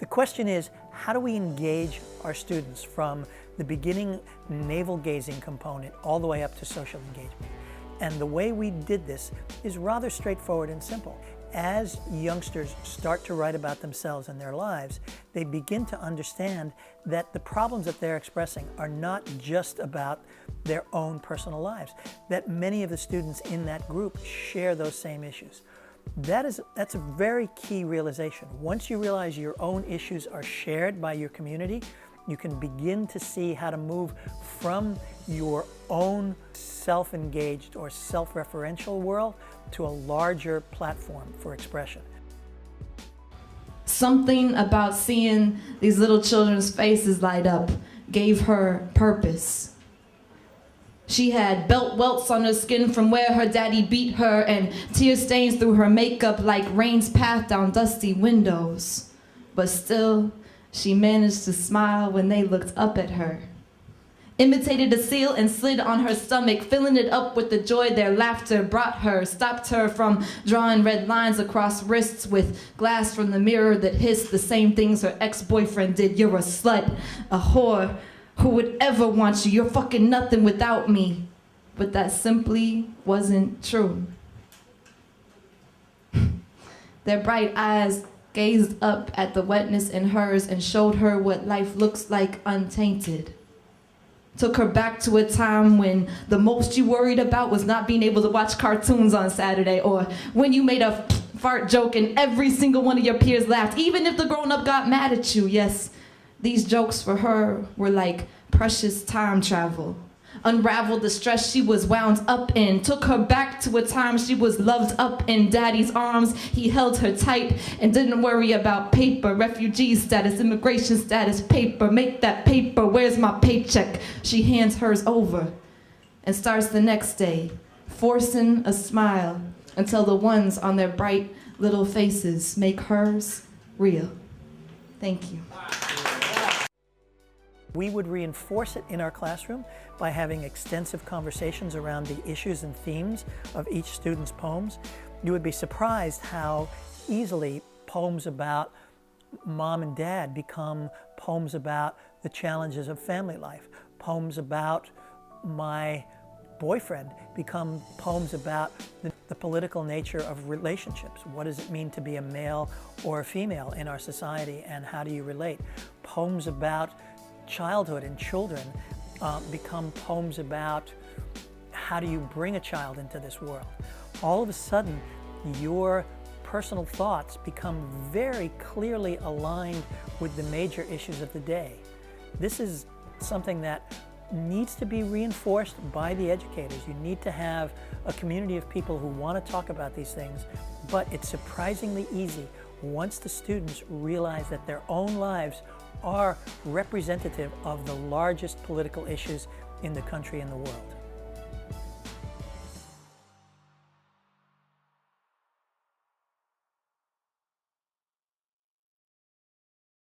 The question is, how do we engage our students from the beginning navel-gazing component all the way up to social engagement? And the way we did this is rather straightforward and simple. As youngsters start to write about themselves and their lives, they begin to understand that the problems that they're expressing are not just about their own personal lives, that many of the students in that group share those same issues. That's a very key realization. Once you realize your own issues are shared by your community, you can begin to see how to move from your own self-engaged or self-referential world to a larger platform for expression. Something about seeing these little children's faces light up gave her purpose. She had belt welts on her skin from where her daddy beat her, and tear stains through her makeup like rain's path down dusty windows. But still, she managed to smile when they looked up at her. Imitated a seal and slid on her stomach, filling it up with the joy their laughter brought her, stopped her from drawing red lines across wrists with glass from the mirror that hissed the same things her ex-boyfriend did. You're a slut, a whore, who would ever want you? You're fucking nothing without me. But that simply wasn't true. Their bright eyes gazed up at the wetness in hers and showed her what life looks like untainted. Took her back to a time when the most you worried about was not being able to watch cartoons on Saturday, or when you made a fart joke and every single one of your peers laughed, even if the grown-up got mad at you. Yes, these jokes for her were like precious time travel. Unraveled the stress she was wound up in. Took her back to a time she was loved up in daddy's arms. He held her tight and didn't worry about paper, refugee status, immigration status, paper. Make that paper, where's my paycheck? She hands hers over and starts the next day, forcing a smile until the ones on their bright little faces make hers real. Thank you. We would reinforce it in our classroom by having extensive conversations around the issues and themes of each student's poems. You would be surprised how easily poems about mom and dad become poems about the challenges of family life. Poems about my boyfriend become poems about the political nature of relationships. What does it mean to be a male or a female in our society, and how do you relate? Poems about childhood and children become poems about how do you bring a child into this world. All of a sudden, your personal thoughts become very clearly aligned with the major issues of the day. This is something that needs to be reinforced by the educators. You need to have a community of people who want to talk about these things, but it's surprisingly easy once the students realize that their own lives are representative of the largest political issues in the country and the world.